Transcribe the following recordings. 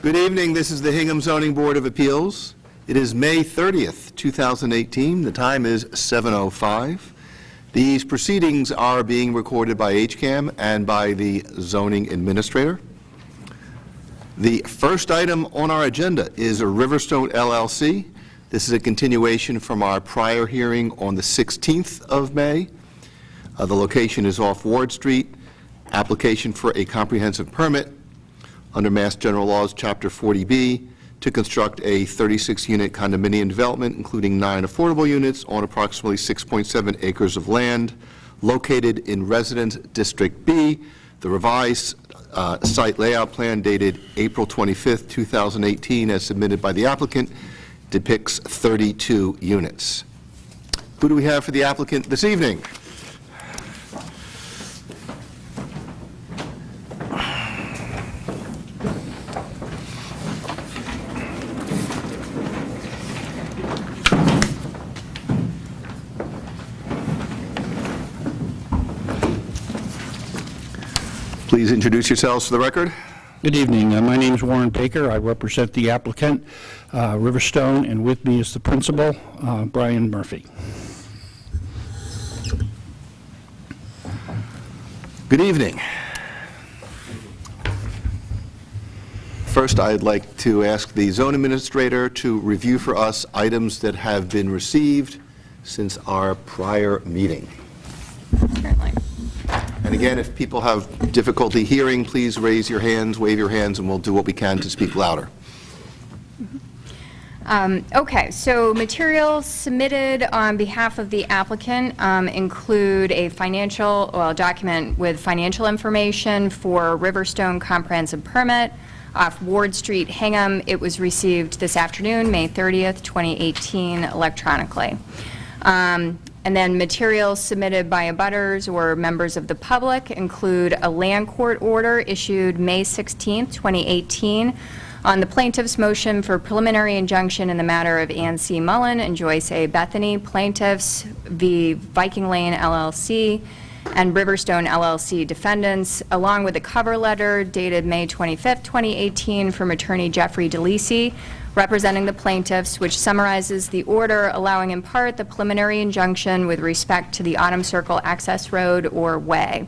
Good evening. This is the Hingham Zoning Board of Appeals. It is May 30th, 2018. The time is 7:05. These proceedings are being recorded by HCAM and by the zoning administrator. The first item on our agenda is a Riverstone LLC. This is a continuation from our prior hearing on the 16th of May. The location is off Ward Street. Application for a comprehensive permit under Mass General Laws, Chapter 40B, to construct a 36-unit condominium development, including 9 affordable units on approximately 6.7 acres of land located in Residence District B. The revised site layout plan dated April 25th, 2018, as submitted by the applicant, depicts 32 units. Who do we have for the applicant this evening? Please introduce yourselves for the record. Good evening. My name is Warren Baker. I represent the applicant, Riverstone, and with me is the principal, Brian Murphy. Good evening. First, I'd like to ask the zone administrator to review for us items that have been received since our prior meeting. Certainly. And again, if people have difficulty hearing, please raise your hands, wave your hands, and we'll do what we can to speak louder. Okay, so materials submitted on behalf of the applicant include a document with financial information for Riverstone Comprehensive Permit off Ward Street, Hingham. It was received this afternoon, May 30th, 2018, electronically. And then materials submitted by abutters or members of the public include a land court order issued May 16th, 2018, on the plaintiff's motion for preliminary injunction in the matter of Ann C. Mullen and Joyce A. Bethany, plaintiffs v. Viking Lane LLC and Riverstone LLC defendants, along with a cover letter dated May 25th, 2018, from attorney Jeffrey DeLisi, representing the plaintiffs, which summarizes the order allowing in part the preliminary injunction with respect to the Autumn Circle Access Road or Way.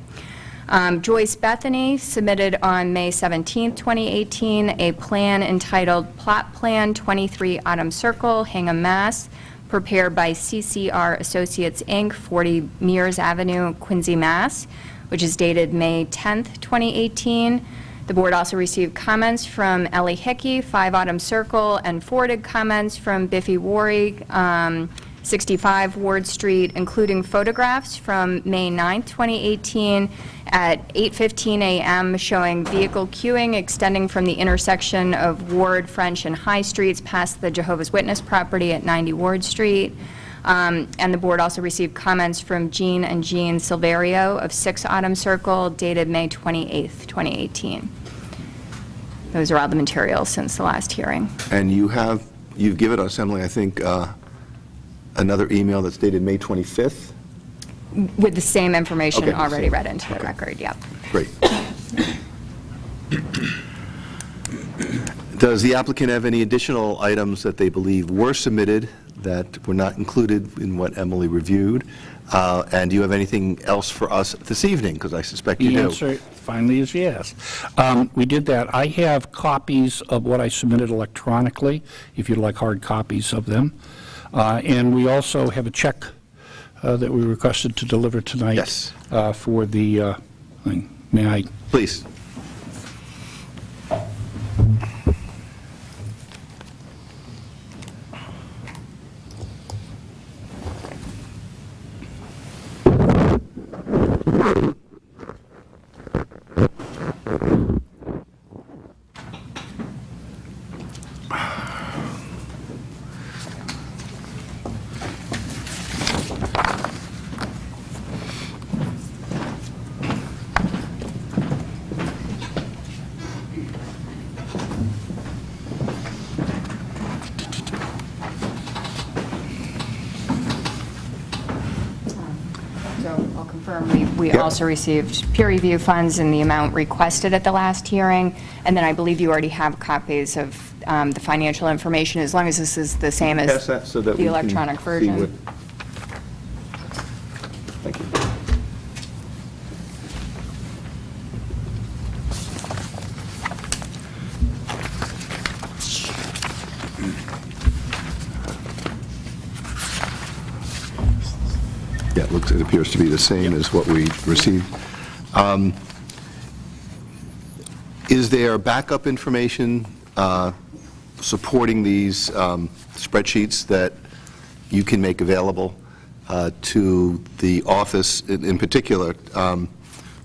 Joyce Bethany submitted on May 17, 2018, a plan entitled Plot Plan 23 Autumn Circle, Hingham, Mass., prepared by CCR Associates, Inc., 40 Mears Avenue, Quincy, Mass., which is dated May 10, 2018. The board also received comments from Ellie Hickey, 5 Autumn Circle, and forwarded comments from Biffy Worry, 65 Ward Street, including photographs from May 9, 2018 at 8:15 a.m. showing vehicle queuing extending from the intersection of Ward, French, and High Streets past the Jehovah's Witness property at 90 Ward Street. And the board also received comments from Jean and Jean Silverio of 6 Autumn Circle, dated May 28, 2018. Those are all the materials since the last hearing. And you've given us, Emily, I think, another email that's dated May 25th? With the same information Okay, already same. read into the record, yep. Great. Does the applicant have any additional items that they believe were submitted that were not included in what Emily reviewed? And do you have anything else for us this evening? Because I suspect you do. The answer finally is yes. We did that. I have copies of what I submitted electronically, if you'd like hard copies of them. And we also have a check that we requested to deliver tonight. Yes. For the thing. May I? Please. We Yep. also received peer review funds in the amount requested at the last hearing, and then I believe you already have copies of the financial information, as long as this is the same Pass as that so that the we can electronic see version. what- Thank you. Yeah, it appears to be the same as what we received. Is there backup information supporting these spreadsheets that you can make available to the office? In particular,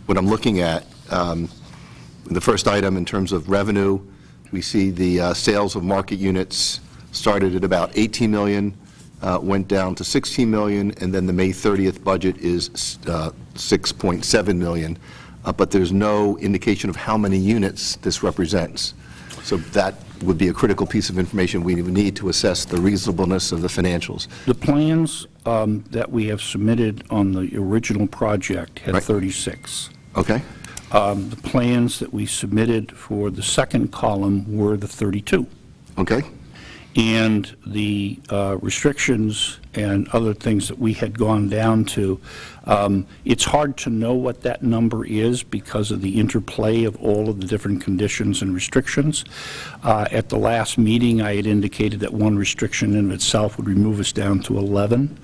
what I'm looking at, the first item in terms of revenue, we see the sales of market units started at about 18 million, went down to 16 million, and then the May 30th budget is 6.7 million. But there's no indication of how many units this represents. So that would be a critical piece of information we would need to assess the reasonableness of the financials. The plans that we have submitted on the original project had Right. 36. Okay? The plans that we submitted for the second column were the 32. Okay? And the restrictions and other things that we had gone down to, it's hard to know what that number is because of the interplay of all of the different conditions and restrictions. At the last meeting, I had indicated that one restriction in itself would remove us down to 11.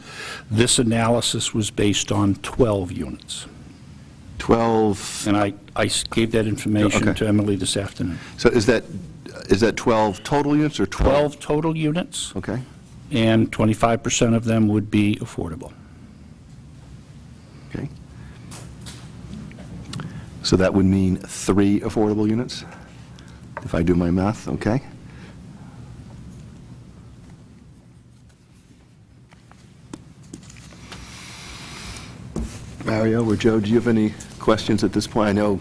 This analysis was based on 12 units. 12, And I gave that information Okay. to Emily this afternoon. so is that 12 total units or 12? 12 total units, Okay. and 25% of them would be affordable. Okay. So that would mean 3 affordable units, if I do my math, okay? Mario or Joe, do you have any questions at this point? I know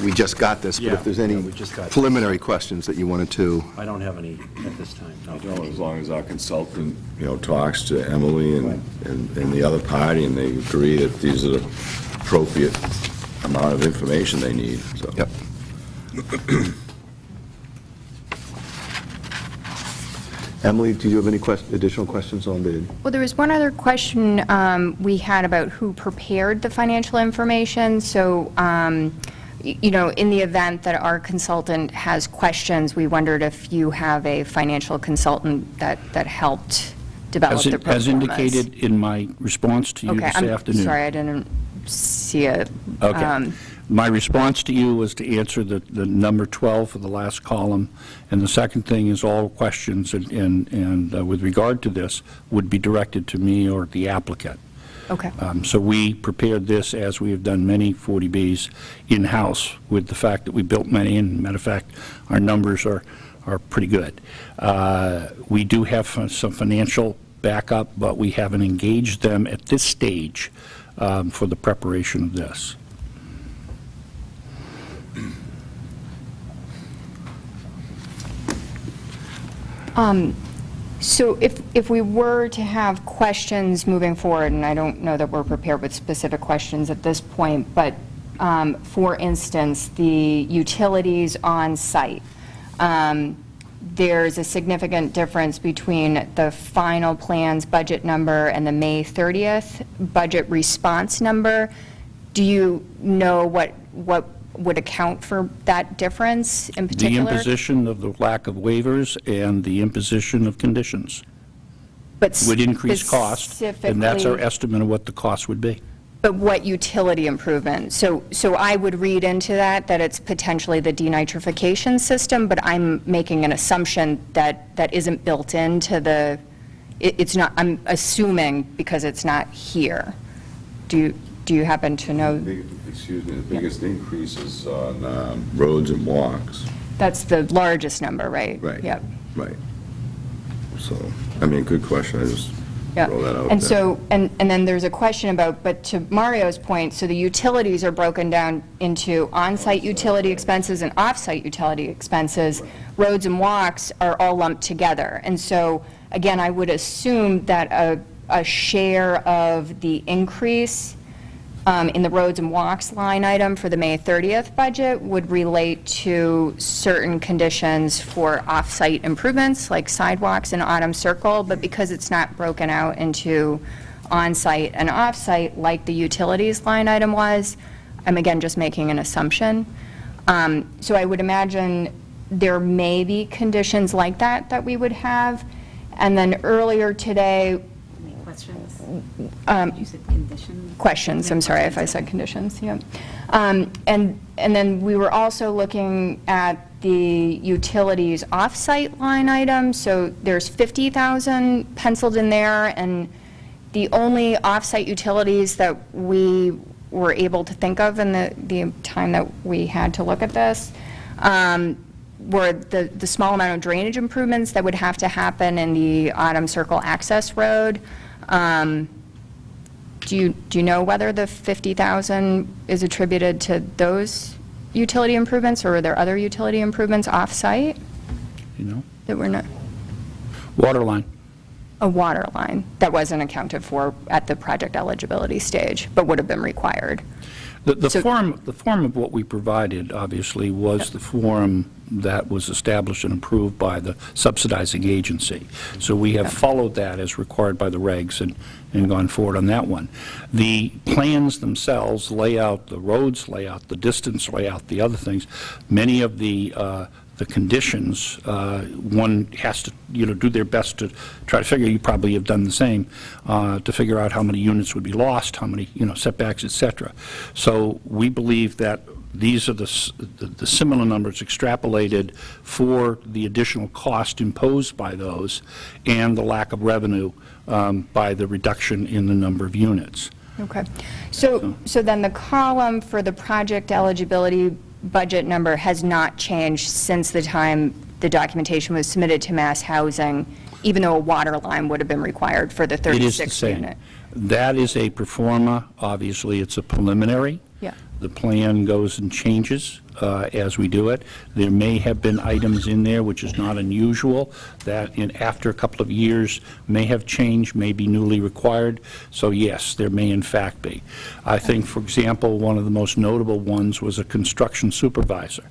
we just got this, but if there's any we just got this. preliminary questions that you wanted to, I don't have any at this time, no. No, as long as our consultant, talks to Emily and the other party, and they agree that these are the appropriate amount of information they need, so. yep. Emily, do you have any additional questions on the, Well, there was one other question we had about who prepared the financial information. So, in the event that our consultant has questions, we wondered if you have a financial consultant that helped develop the pro As formas. indicated in my response to you Okay, this I'm afternoon. sorry, I didn't see it. Okay. My response to you was to answer the number 12 for the last column, and the second thing is all questions and with regard to this would be directed to me or the applicant. Okay. So we prepared this, as we have done many 40Bs, in-house, with the fact that we built many, and matter of fact, our numbers are pretty good. We do have some financial backup, but we haven't engaged them at this stage for the preparation of this. So if we were to have questions moving forward, and I don't know that we're prepared with specific questions at this point, but for instance, the utilities on site, there's a significant difference between the final plan's budget number and the May 30th budget response number. Do you know what would account for that difference in The particular? imposition of the lack of waivers and the imposition of conditions But would increase cost, and that's our specifically- estimate of what the cost would be. But what utility improvement? So I would read into that it's potentially the denitrification system, but I'm making an assumption that isn't built into it's not, I'm assuming because it's not here. Do you happen to know? Excuse me, the biggest increase is on roads and walks. That's the largest number, right? Right. Yep. Right. So, good question, I just Yeah. throw that out And there. so, and then there's a question about, but to Mario's point, so the utilities are broken down into on-site utility expenses and off-site utility expenses. Roads and walks are all lumped together. And so, again, I would assume that a share of the increase in the roads and walks line item for the May 30th budget would relate to certain conditions for off-site improvements, like sidewalks and Autumn Circle, but because it's not broken out into on-site and off-site like the utilities line item was, I'm again just making an assumption. So I would imagine there may be conditions like that we would have. And then earlier today, Any questions? You said conditions? questions, I'm sorry if I said conditions, yeah. And then we were also looking at the utilities off-site line item, so there's 50,000 penciled in there, and the only off-site utilities that we were able to think of in the time that we had to look at this were the small amount of drainage improvements that would have to happen in the Autumn Circle access road. Do you know whether the 50,000 is attributed to those utility improvements, or are there other utility improvements off-site You know? that were not? Water line. A water line that wasn't accounted for at the project eligibility stage, but would have been required. The So- form of what we provided, obviously, was the form that was established and approved by the subsidizing agency. So we have followed that as required by the regs and gone forward on that one. The plans themselves lay out the roads, lay out the distance, lay out the other things. Many of the conditions, one has to, do their best to try to figure, you probably have done the same, to figure out how many units would be lost, how many, setbacks, et cetera. So we believe that these are the similar numbers extrapolated for the additional cost imposed by those and the lack of revenue by the reduction in the number of units. Okay. So then the column for the project eligibility budget number has not changed since the time the documentation was submitted to Mass Housing, even though a water line would have been required for the It is the 36 same. unit? That is a pro forma. Obviously, it's a preliminary. Yeah. The plan goes and changes as we do it. There may have been items in there, which is not unusual, that after a couple of years may have changed, may be newly required. So yes, there may in fact be. I think, for example, one of the most notable ones was a construction supervisor.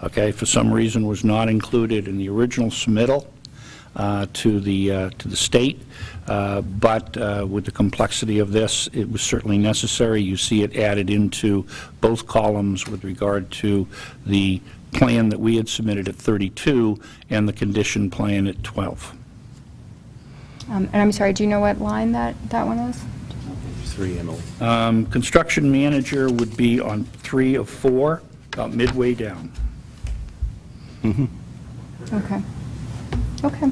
Okay, for some reason was not included in the original submittal to the state, but with the complexity of this, it was certainly necessary. You see it added into both columns with regard to the plan that we had submitted at 32 and the condition plan at 12. And I'm sorry, do you know what line that one is? 3, Emily. Construction manager would be on 3 of 4, about midway down. Okay. Okay.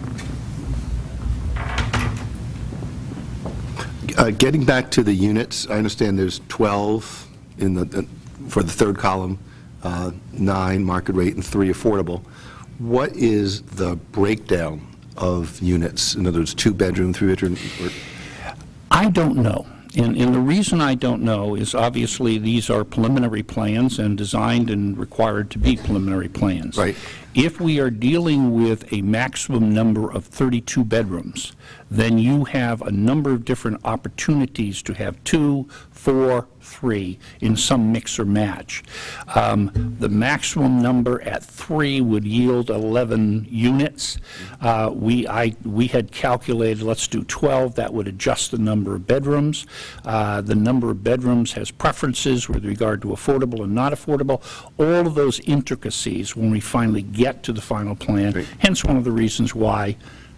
Getting back to the units, I understand there's 12 for the third column, 9 market rate and 3 affordable. What is the breakdown of units? In other words, 2-bedroom, 3-bedroom? I don't know. And the reason I don't know is obviously these are preliminary plans and designed and required to be preliminary plans. Right. If we are dealing with a maximum number of 32 bedrooms, then you have a number of different opportunities to have 2, 4, 3 in some mix or match. The maximum number at 3 would yield 11 units. We had calculated, let's do 12, that would adjust the number of bedrooms. The number of bedrooms has preferences with regard to affordable and not affordable. All of those intricacies when we finally get to the final plan, Great. hence one of the reasons why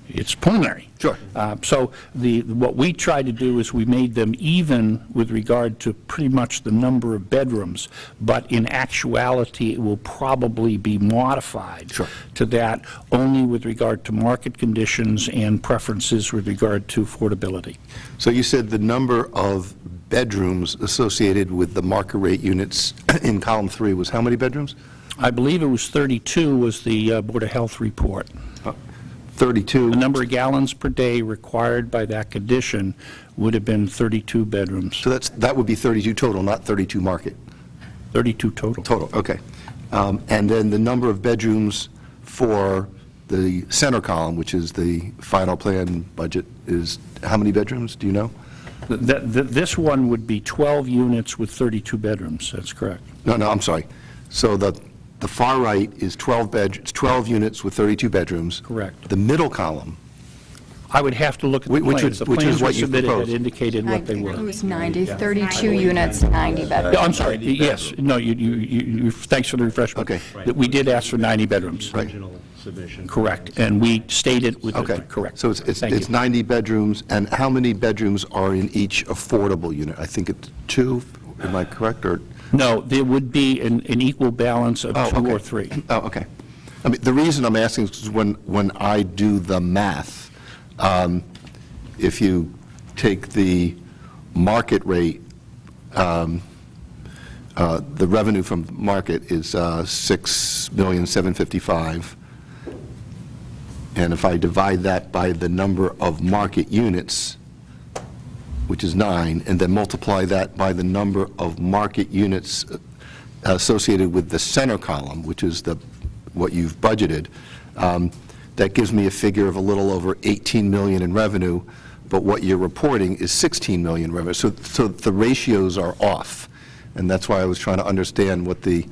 it's preliminary. Sure. So what we tried to do is we made them even with regard to pretty much the number of bedrooms, but in actuality, it will probably be modified Sure. to that only with regard to market conditions and preferences with regard to affordability. So you said the number of bedrooms associated with the market rate units in column 3 was how many bedrooms? I believe it was 32 was the Board of Health report. 32. The number of gallons per day required by that condition would have been 32 bedrooms, So that would be 32 total, not 32 market. 32 total. Total, okay. And then the number of bedrooms for the center column, which is the final plan budget, is how many bedrooms, do you know? This one would be 12 units with 32 bedrooms, that's correct. No, I'm sorry. So the far right is 12 units with 32 bedrooms. Correct. The middle column, I would have to look at the Which plans. is what you The plans were submitted proposed. had indicated what they It were. was 90, 32 units, 90 bedrooms. Yeah, I'm sorry, yes, no, thanks for the refreshment. Okay. That we did ask for 90 bedrooms. Right. Original submission. Correct, and we stated with, okay. correct. So Thank it's you. 90 bedrooms, and how many bedrooms are in each affordable unit? I think it's 2, am I correct, or? No, there would be an equal balance of Oh, 2 okay. or 3. Oh, okay. I mean, the reason I'm asking is 'cause when I do the math, if you take the market rate, the revenue from market is $6,755,000, and if I divide that by the number of market units, which is 9, and then multiply that by the number of market units associated with the center column, which is what you've budgeted, that gives me a figure of a little over 18 million in revenue, but what you're reporting is 16 million revenue. So the ratios are off, and that's why I was trying to understand what the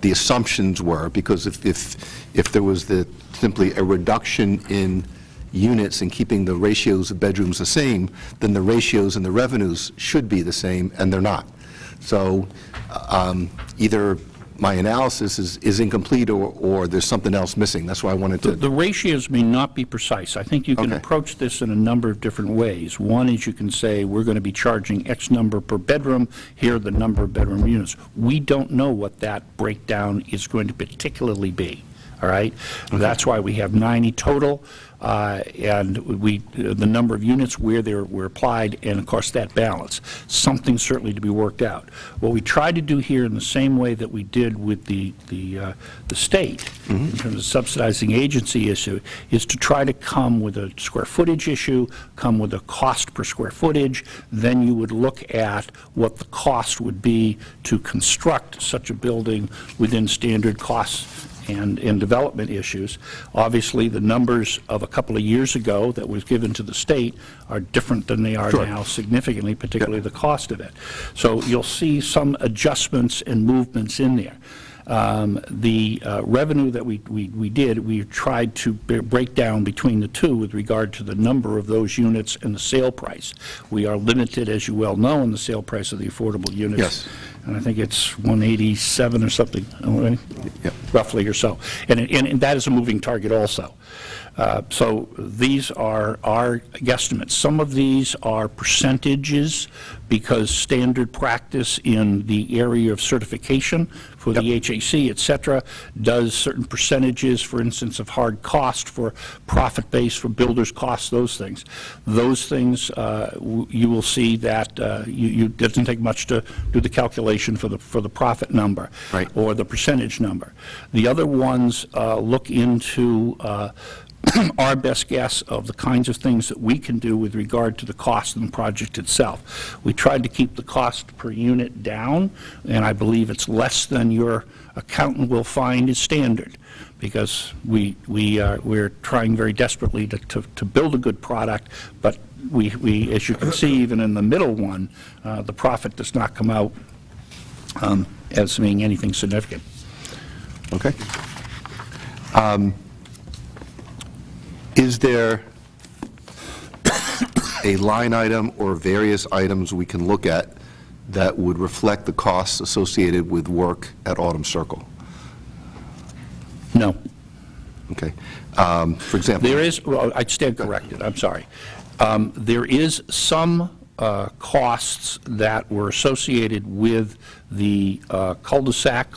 assumptions were, because if there was simply a reduction in units and keeping the ratios of bedrooms the same, then the ratios and the revenues should be the same, and they're not. So either my analysis is incomplete or there's something else missing. That's why I wanted to... The ratios may not be precise. I think you can Okay. approach this in a number of different ways. One is you can say, we're going to be charging X number per bedroom, here are the number of bedroom units. We don't know what that breakdown is going to particularly be, all right? That's why we have 90 total, and the number of units where they were applied, and of course that balance. Something certainly to be worked out. What we tried to do here in the same way that we did with the state, in terms of subsidizing agency issue, is to try to come with a square footage issue, come with a cost per square footage, then you would look at what the cost would be to construct such a building within standard costs and development issues. Obviously, the numbers of a couple of years ago that was given to the state are different than they are Sure. now significantly, particularly the cost of it. So you'll see some adjustments and movements in there. The revenue that we did, we tried to break down between the two with regard to the number of those units and the sale price. We are limited, as you well know, in the sale price of the affordable units. Yes. And I think it's 187 or something, right? Yep. Roughly or so. And that is a moving target also. So these are our guesstimates. Some of these are percentages because standard practice in the area of certification for the HAC, et cetera, does certain percentages, for instance, of hard cost for profit base, for builder's costs, those things. Those things, you will see that it doesn't take much to do the calculation for the profit number. Right. Or the percentage number. The other ones look into our best guess of the kinds of things that we can do with regard to the cost of the project itself. We tried to keep the cost per unit down, and I believe it's less than your accountant will find is standard, because we're trying very desperately to build a good product, but we, as you can see, even in the middle one, the profit does not come out as being anything significant. Okay. Is there a line item or various items we can look at that would reflect the costs associated with work at Autumn Circle? No. Okay. For example... There is, well, I'd stand corrected, I'm sorry. There is some costs that were associated with the cul-de-sac,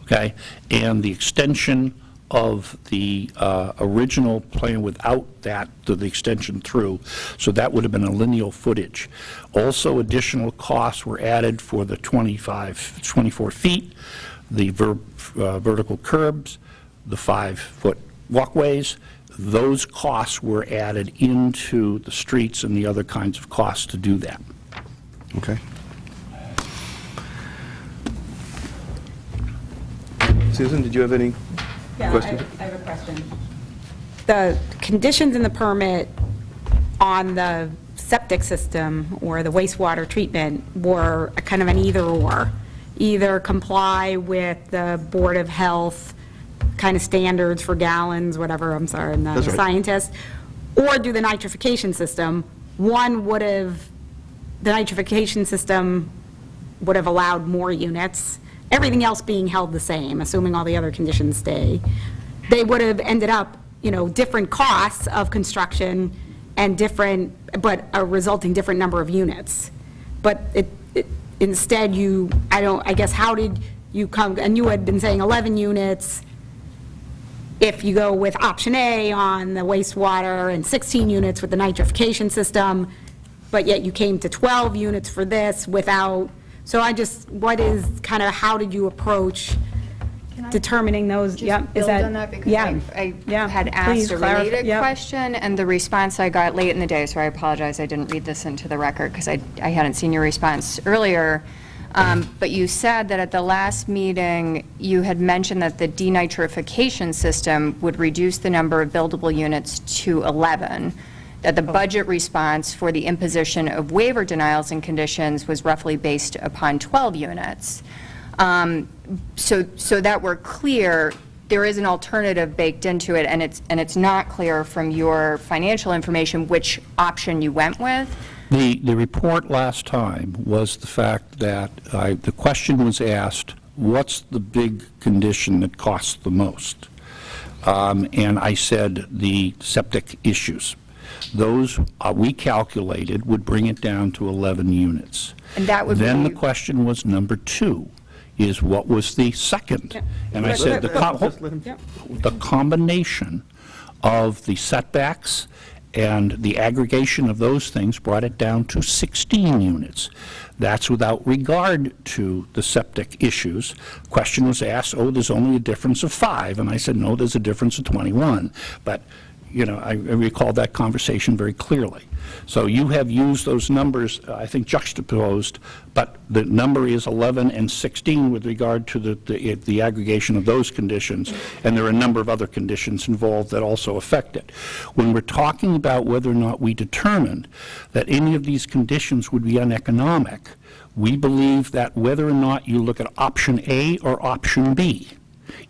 okay, and the extension of the original plan without that, to the extension through, so that would have been a lineal footage. Also, additional costs were added for the 24 feet, the vertical curbs, the 5-foot walkways. Those costs were added into the streets and the other kinds of costs to do that. Okay. Susan, did you have any questions? I have a question. The conditions in the permit on the septic system or the wastewater treatment were a kind of an either-or. Either comply with the Board of Health kind of standards for gallons, whatever, I'm sorry, I'm not That's a right. scientist, or do the nitrification system. One would have, the nitrification system would have allowed more units, everything else being held the same, assuming all the other conditions stay. They would have ended up, you know, different costs of construction and different, but a resulting different number of units. But instead I guess, how did you come, and you had been saying 11 units, if you go with option A on the wastewater and 16 units with the nitrification system, but yet you came to 12 units for this without, so what is kind of, how did you approach determining those? Yep, is Build that? on that, because Yeah. I Yeah, had please asked a clarify. related Yep. question, and the response I got late in the day, so I apologize, I didn't read this into the record, because I hadn't seen your response earlier. But you said that at the last meeting, you had mentioned that the denitrification system would reduce the number of buildable units to 11, that the budget response for the imposition of waiver denials and conditions was roughly based upon 12 units. So that we're clear, there is an alternative baked into it, and it's not clear from your financial information which option you went with. The report last time was the fact that the question was asked, what's the big condition that costs the most? And I said the septic issues. Those, we calculated, would bring it down to 11 units. And that would Then the be- question was number 2, is what was the second? And I said the combination of the setbacks and the aggregation of those things brought it down to 16 units. That's without regard to the septic issues. Question was asked, oh, there's only a difference of 5, and I said, no, there's a difference of 21. But, you know, I recall that conversation very clearly. So you have used those numbers, I think, juxtaposed, but the number is 11 and 16 with regard to the aggregation of those conditions, and there are a number of other conditions involved that also affect it. When we're talking about whether or not we determined that any of these conditions would be uneconomic, we believe that whether or not you look at option A or option B,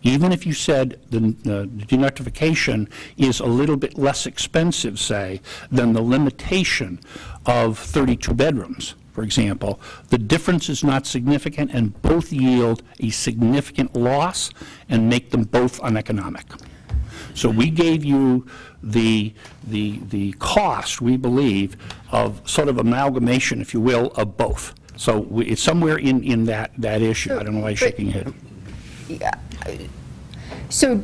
even if you said the denitrification is a little bit less expensive, say, than the limitation of 32 bedrooms, for example, the difference is not significant, and both yield a significant loss and make them both uneconomic. So we gave you the cost, we believe, of sort of amalgamation, if you will, of both. So it's somewhere in that issue. I don't know why you're shaking your head. So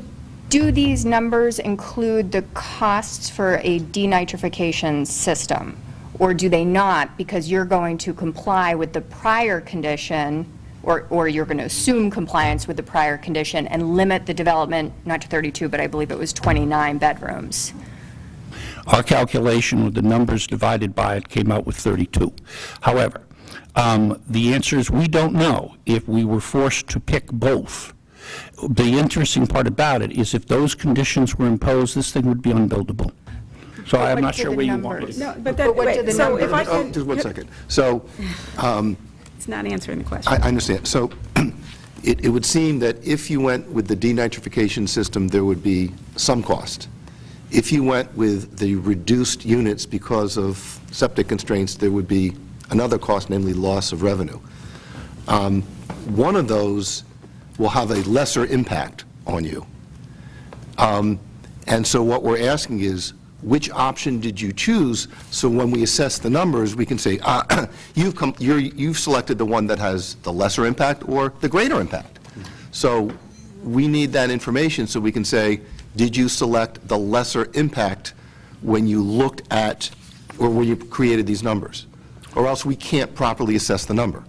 do these numbers include the costs for a denitrification system, or do they not, because you're going to comply with the prior condition, or you're going to assume compliance with the prior condition and limit the development, not to 32, but I believe it was 29 bedrooms? Our calculation with the numbers divided by it came out with 32. However, the answer is we don't know if we were forced to pick both. The interesting part about it is if those conditions were imposed, this thing would be unbuildable. So I'm what not do sure the where you numbers- want it. No, but But what do the so if I numbers- can, Just 1 second. So, it's not answering the question. I understand. So it would seem that if you went with the denitrification system, there would be some cost. If you went with the reduced units because of septic constraints, there would be another cost, namely loss of revenue. One of those will have a lesser impact on you. And so what we're asking is, which option did you choose? So when we assess the numbers, we can say, you've selected the one that has the lesser impact or the greater impact. So we need that information so we can say, did you select the lesser impact when you looked at, or when you created these numbers? Or else we can't properly assess the number.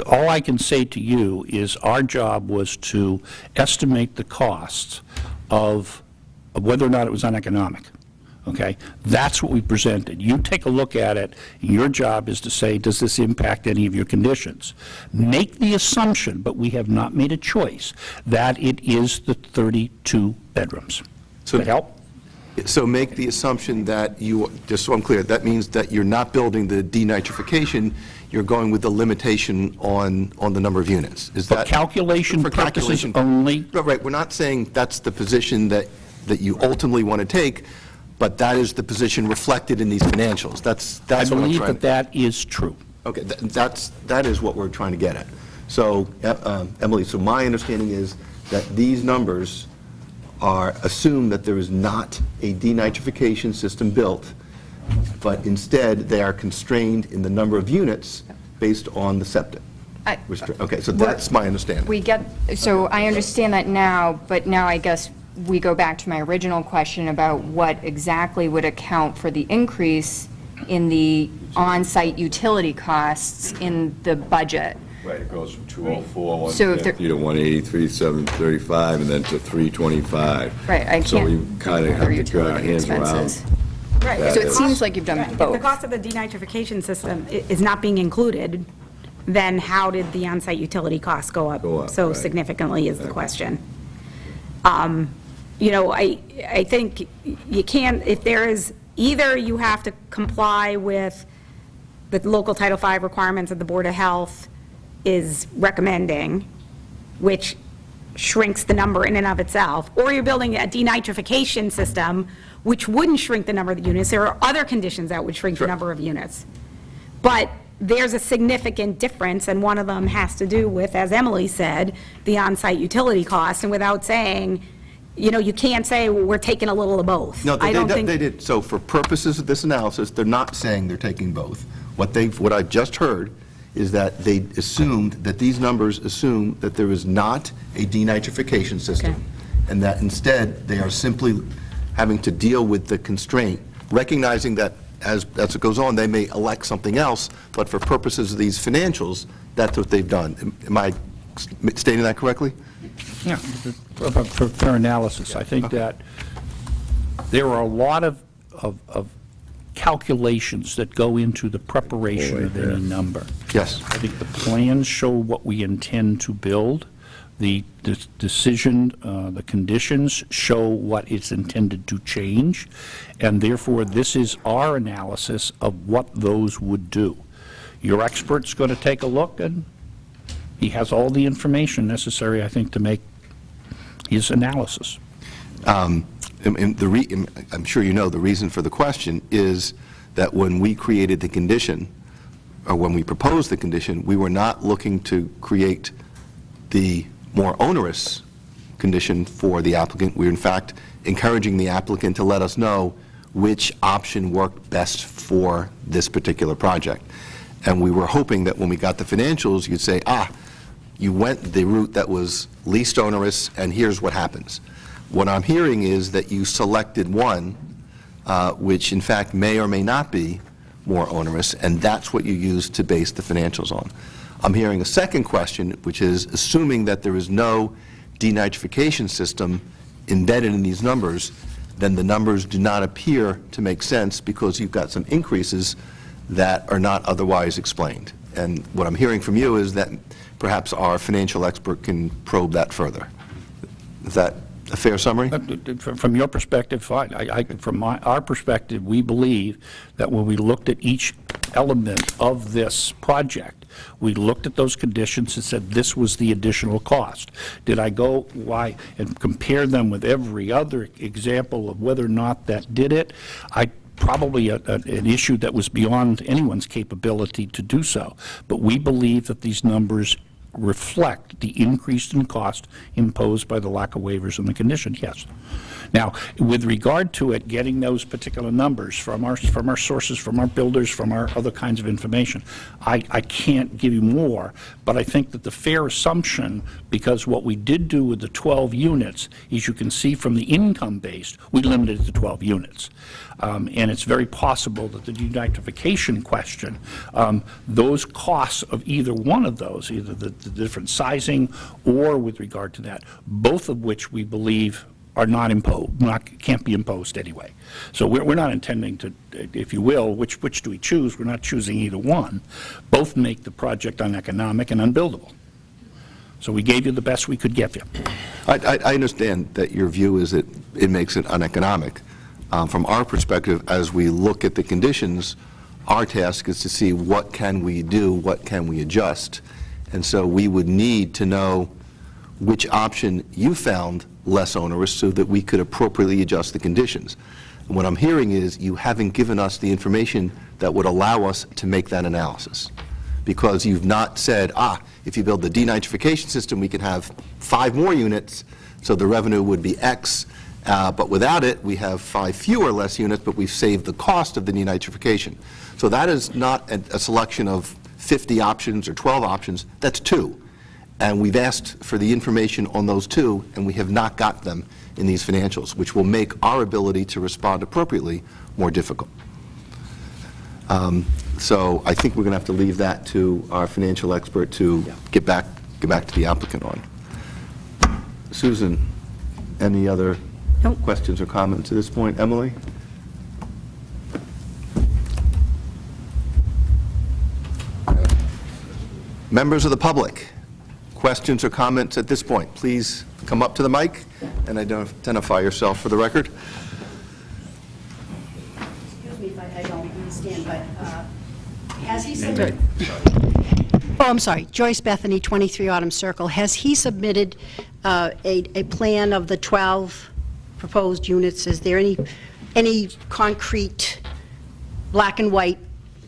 All I can say to you is our job was to estimate the costs of whether or not it was uneconomic. Okay? That's what we presented. You take a look at it, your job is to say, does this impact any of your conditions? Make the assumption, but we have not made a choice, that it is the 32 bedrooms. Does that help? So make the assumption that you, just so I'm clear, that means that you're not building the denitrification, you're going with the limitation on the number of units. Is For that? calculation for purposes calculation. only, Right, we're not saying that's the position that you ultimately want to take, but that is the position reflected in these financials. That's I what I'm believe trying. that is true. Okay, that is what we're trying to get at. So, Emily, so my understanding is that these numbers assume that there is not a denitrification system built, but instead they are constrained in the number of units based on the septic. Okay, so that's my understanding. So I understand that now, but now I guess we go back to my original question about what exactly would account for the increase in the on-site utility costs in the budget. Right, it goes from 204, So if 150 to 183, 735, and then to 325. Right, I So we can't kind of cover have to get our utility hands around. expenses. Right. So it seems like you've done If the both. cost of the denitrification system is not being included, then how did the on-site utility costs go up so right. significantly is the question. You know, I think you can't, if there is, either you have to comply with the local Title V requirements that the Board of Health is recommending, which shrinks the number in and of itself, or you're building a denitrification system, which wouldn't shrink the number of units. There are other conditions that would shrink the number of units. But there's a significant difference, and one of them has to do with, as Emily said, the on-site utility cost, and without saying, you know, you can't say, well, we're taking a little of both. No, I don't think- they did. So for purposes of this analysis, they're not saying they're taking both. What I just heard is that they assumed, that these numbers assume that there is not a denitrification system, Okay. and that instead, they are simply having to deal with the constraint, recognizing that as it goes on, they may elect something else, but for purposes of these financials, that's what they've done. Am I stating that correctly? Yeah, for fair analysis, I think that there are a lot of calculations that go into the preparation of any number. Yes. I think the plans show what we intend to build. The decision, the conditions show what is intended to change, and therefore, this is our analysis of what those would do. Your expert's going to take a look, and he has all the information necessary, I think, to make his analysis. And I'm sure you know, the reason for the question is that when we created the condition, or when we proposed the condition, we were not looking to create the more onerous condition for the applicant. We're in fact encouraging the applicant to let us know which option worked best for this particular project. And we were hoping that when we got the financials, you'd say, you went the route that was least onerous, and here's what happens. What I'm hearing is that you selected one, which in fact may or may not be more onerous, and that's what you used to base the financials on. I'm hearing a second question, which is assuming that there is no denitrification system embedded in these numbers, then the numbers do not appear to make sense because you've got some increases that are not otherwise explained. And what I'm hearing from you is that perhaps our financial expert can probe that further. Is that a fair summary? From your perspective, fine. From our perspective, we believe that when we looked at each element of this project, we looked at those conditions and said this was the additional cost. Did I go and compare them with every other example of whether or not that did it? Probably an issue that was beyond anyone's capability to do so. But we believe that these numbers reflect the increase in cost imposed by the lack of waivers in the condition, yes. Now, with regard to it, getting those particular numbers from our sources, from our builders, from our other kinds of information, I can't give you more, but I think that the fair assumption, because what we did do with the 12 units, is you can see from the income-based, we limited it to 12 units. And it's very possible that the denitrification question, those costs of either one of those, either the different sizing or with regard to that, both of which we believe are not imposed, can't be imposed anyway. So we're not intending to, if you will, which do we choose? We're not choosing either one. Both make the project uneconomic and unbuildable. So we gave you the best we could give you. I understand that your view is that it makes it uneconomic. From our perspective, as we look at the conditions, our task is to see what can we do, what can we adjust. And so we would need to know which option you found less onerous so that we could appropriately adjust the conditions. And what I'm hearing is you haven't given us the information that would allow us to make that analysis, because you've not said, if you build the denitrification system, we could have 5 more units, so the revenue would be X, but without it, we have 5 fewer or less units, but we've saved the cost of the denitrification. So that is not a selection of 50 options or 12 options, that's 2. And we've asked for the information on those 2, and we have not got them in these financials, which will make our ability to respond appropriately more difficult. So I think we're going to have to leave that to our financial expert to get back to the applicant on. Susan, any other questions or comments at this point? Emily? Members of the public, questions or comments at this point? Please come up to the mic and identify yourself for the record. Excuse me if I don't understand, but has he submitted? Oh, I'm sorry. Joyce Bethany, 23 Autumn Circle. Has he submitted a plan of the 12 proposed units? Is there any concrete black and white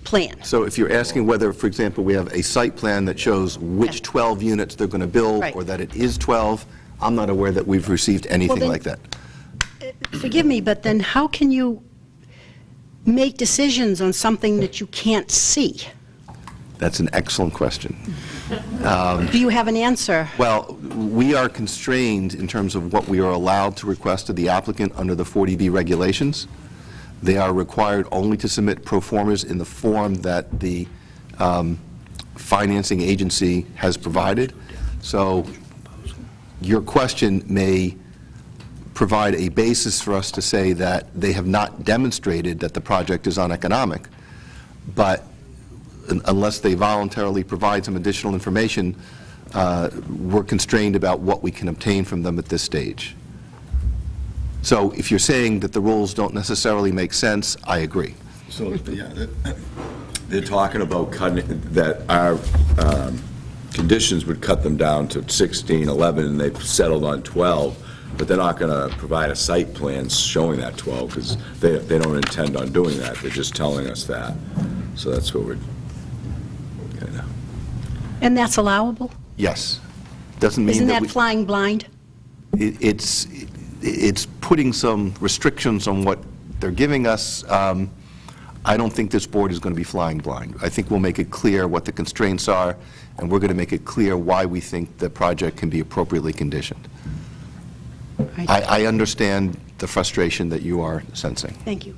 plan? So if you're asking whether, for example, we have a site plan that shows which 12 units they're going to build, Right. or that it is 12, I'm not aware that we've received anything then- like that. Forgive me, but then how can you make decisions on something that you can't see? That's an excellent question. Do you have an answer? Well, we are constrained in terms of what we are allowed to request of the applicant under the 40B regulations. They are required only to submit pro formas in the form that the financing agency has provided. So your question may provide a basis for us to say that they have not demonstrated that the project is uneconomic, but unless they voluntarily provide some additional information, we're constrained about what we can obtain from them at this stage. So if you're saying that the rules don't necessarily make sense, I agree. So, yeah, they're talking about cutting, that our conditions would cut them down to 16, 11, and they've settled on 12, but they're not going to provide a site plan showing that 12, because they don't intend on doing that. They're just telling us that. So that's what we're kind of... And that's allowable? Yes. Doesn't mean Isn't that that we... flying blind? It's putting some restrictions on what they're giving us. I don't think this board is going to be flying blind. I think we'll make it clear what the constraints are, and we're going to make it clear why we think the project can be appropriately conditioned. Right. I understand the frustration that you are sensing. Thank you.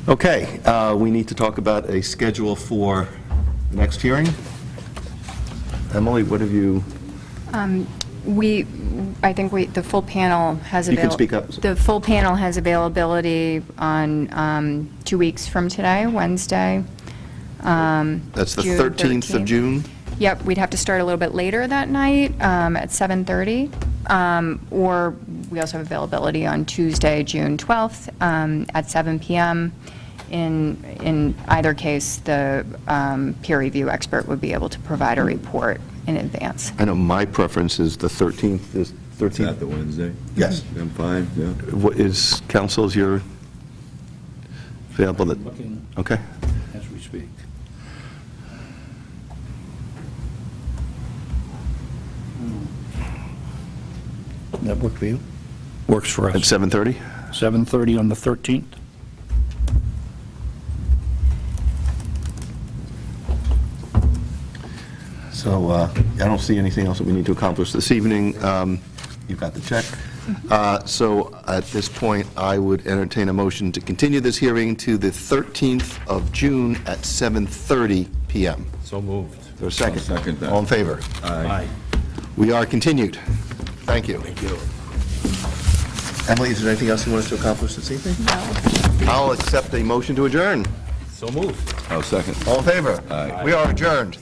Okay, we need to talk about a schedule for the next hearing. Emily, what have you... I think the full panel has You can speak up. The full panel has availability on 2 weeks from today, Wednesday. That's the June 13th of June? Yep, we'd have to start a little bit later that night at 7:30. Or we also have availability on Tuesday, June 12th at 7 p.m. In either case, the peer review expert would be able to provide a report in advance. I know my preference is the 13th. Is Is that the Wednesday? Yes. I'm fine, yeah. What is, council, is your available? Looking Okay. as we speak. That work for you? Works for At us. 7:30? 7:30 on the 13th? So I don't see anything else that we need to accomplish this evening. You've got the check. So at this point, I would entertain a motion to continue this hearing to the 13th of June at 7:30 p.m. So moved. Is there a second? I'll second that. All in favor? Aye. We are continued. Thank you. Thank you. Emily, is there anything else you want us to accomplish this evening? No. I'll accept a motion to adjourn. So moved. I'll second. All in favor? Aye. We are adjourned.